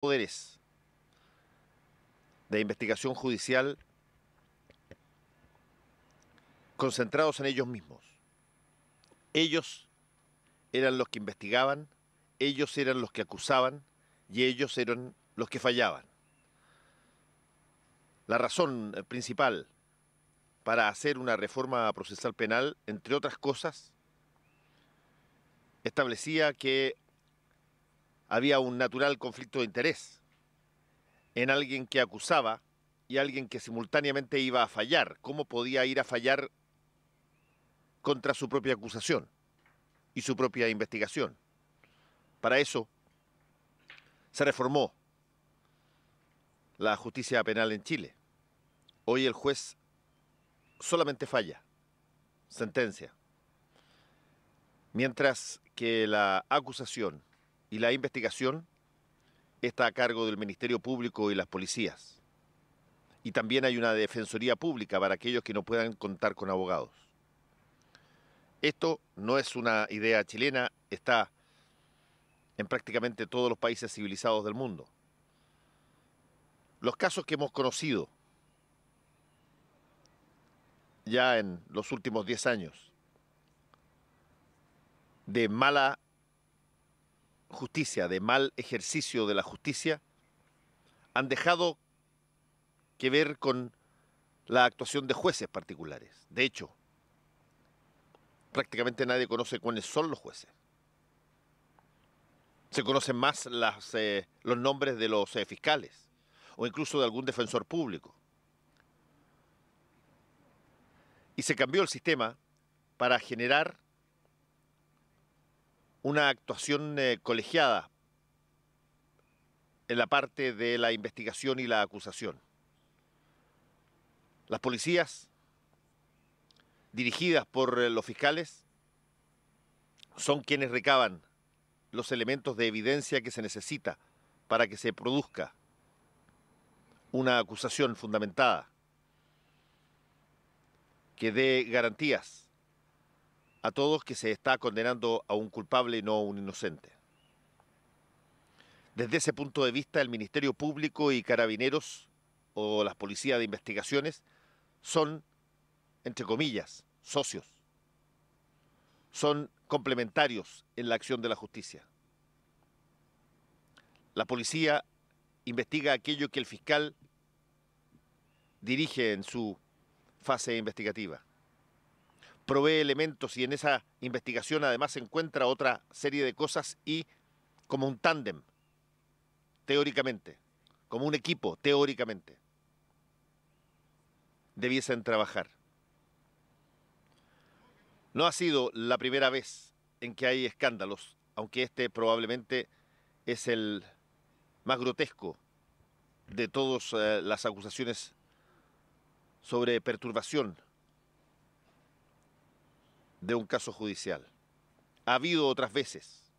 poderes de investigación judicial concentrados en ellos mismos. Ellos eran los que investigaban, ellos eran los que acusaban y ellos eran los que fallaban. La razón principal para hacer una reforma procesal penal, entre otras cosas, establecía que había un natural conflicto de interés en alguien que acusaba y alguien que simultáneamente iba a fallar. ¿Cómo podía ir a fallar contra su propia acusación y su propia investigación? Para eso se reformó la justicia penal en Chile. Hoy el juez solamente falla, sentencia, mientras que la acusación y la investigación está a cargo del Ministerio Público y las policías. Y también hay una defensoría pública para aquellos que no puedan contar con abogados. Esto no es una idea chilena, está en prácticamente todos los países civilizados del mundo. Los casos que hemos conocido ya en los últimos 10 años de mala justicia, de mal ejercicio de la justicia, han dejado que ver con la actuación de jueces particulares. De hecho, prácticamente nadie conoce cuáles son los jueces. Se conocen más los nombres de los fiscales o incluso de algún defensor público. Y se cambió el sistema para generar una actuación colegiada en la parte de la investigación y la acusación. Las policías, dirigidas por los fiscales, son quienes recaban los elementos de evidencia que se necesita para que se produzca una acusación fundamentada que dé garantías a todos que se está condenando a un culpable y no a un inocente. Desde ese punto de vista, el Ministerio Público y Carabineros o las policías de investigaciones son, entre comillas, socios. Son complementarios en la acción de la justicia. La policía investiga aquello que el fiscal dirige en su fase investigativa. Provee elementos y en esa investigación además se encuentra otra serie de cosas y como un tándem, teóricamente, como un equipo, teóricamente, debiesen trabajar. No ha sido la primera vez en que hay escándalos, aunque este probablemente es el más grotesco de todas las acusaciones sobre perturbación de un caso judicial. Ha habido otras veces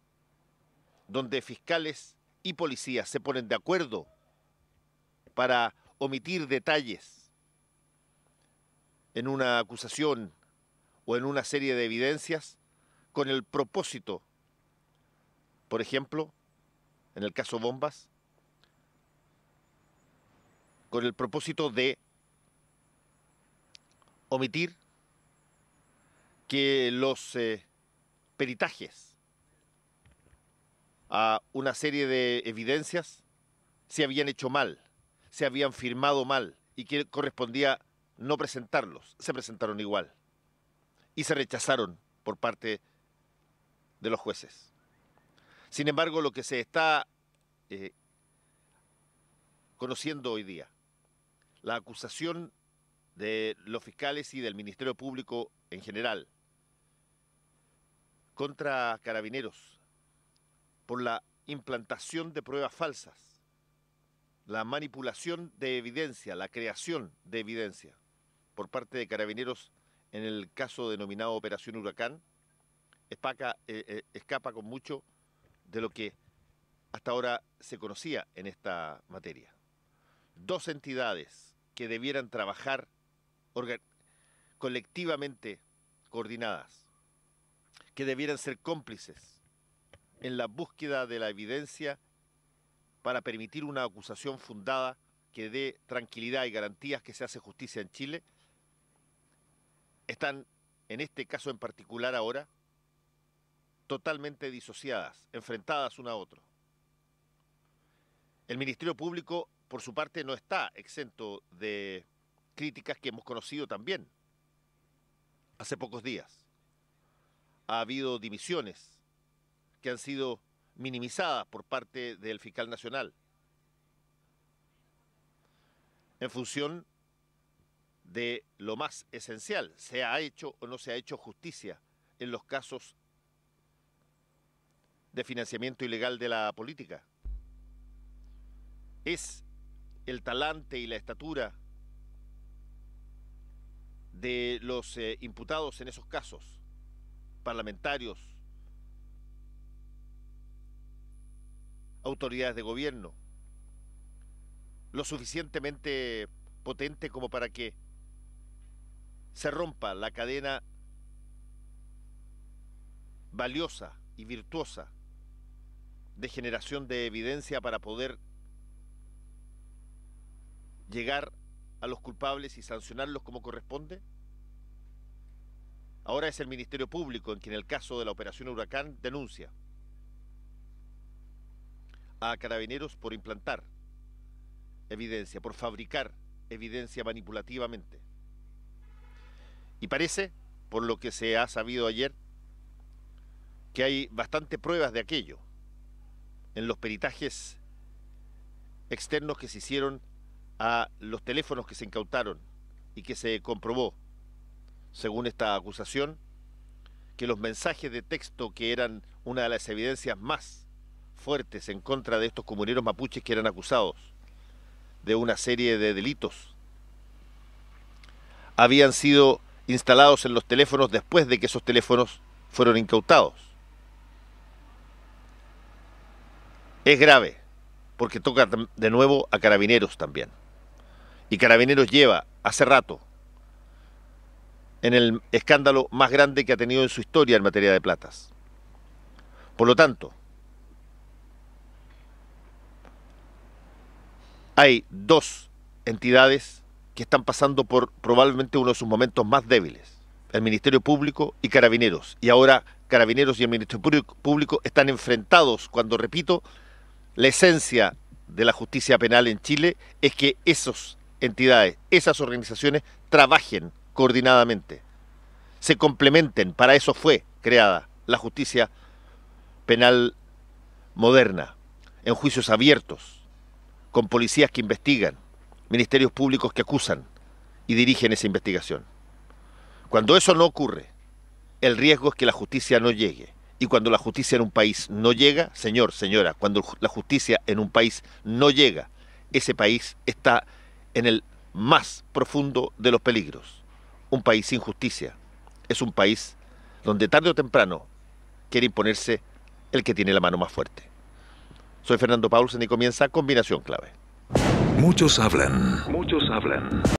donde fiscales y policías se ponen de acuerdo para omitir detalles en una acusación o en una serie de evidencias con el propósito, por ejemplo, en el caso Bombas, con el propósito de omitir que los peritajes a una serie de evidencias se habían hecho mal, se habían firmado mal y que correspondía no presentarlos. Se presentaron igual y se rechazaron por parte de los jueces. Sin embargo, lo que se está conociendo hoy día, la acusación de los fiscales y del Ministerio Público en general contra Carabineros por la implantación de pruebas falsas, la manipulación de evidencia, la creación de evidencia por parte de Carabineros en el caso denominado Operación Huracán, escapa con mucho de lo que hasta ahora se conocía en esta materia. Dos entidades que debieran trabajar colectivamente coordinadas, que debieran ser cómplices en la búsqueda de la evidencia para permitir una acusación fundada que dé tranquilidad y garantías que se hace justicia en Chile, están, en este caso en particular ahora, totalmente disociadas, enfrentadas una a otra. El Ministerio Público, por su parte, no está exento de críticas que hemos conocido también hace pocos días. Ha habido dimisiones que han sido minimizadas por parte del fiscal nacional en función de lo más esencial: ¿se ha hecho o no se ha hecho justicia en los casos de financiamiento ilegal de la política? ¿Es el talante y la estatura de los imputados en esos casos, parlamentarios, autoridades de gobierno, lo suficientemente potente como para que se rompa la cadena valiosa y virtuosa de generación de evidencia para poder llegar a los culpables y sancionarlos como corresponde? Ahora es el Ministerio Público en quien, en el caso de la Operación Huracán, denuncia a Carabineros por implantar evidencia, por fabricar evidencia manipulativamente. Y parece, por lo que se ha sabido ayer, que hay bastante pruebas de aquello en los peritajes externos que se hicieron a los teléfonos que se incautaron y que se comprobó, según esta acusación, que los mensajes de texto, que eran una de las evidencias más fuertes en contra de estos comuneros mapuches que eran acusados de una serie de delitos, habían sido instalados en los teléfonos después de que esos teléfonos fueron incautados. Es grave, porque toca de nuevo a Carabineros también. Y Carabineros lleva hace rato en el escándalo más grande que ha tenido en su historia en materia de platas. Por lo tanto, hay dos entidades que están pasando por probablemente uno de sus momentos más débiles: el Ministerio Público y Carabineros. Y ahora Carabineros y el Ministerio Público están enfrentados cuando, repito, la esencia de la justicia penal en Chile es que esas entidades, esas organizaciones trabajen coordinadamente, se complementen. Para eso fue creada la justicia penal moderna, en juicios abiertos, con policías que investigan, ministerios públicos que acusan y dirigen esa investigación. Cuando eso no ocurre, el riesgo es que la justicia no llegue. Y cuando la justicia en un país no llega, señor, señora, cuando la justicia en un país no llega, ese país está en el más profundo de los peligros. Un país sin justicia es un país donde tarde o temprano quiere imponerse el que tiene la mano más fuerte. Soy Fernando Paulsen y comienza Combinación Clave. Muchos hablan.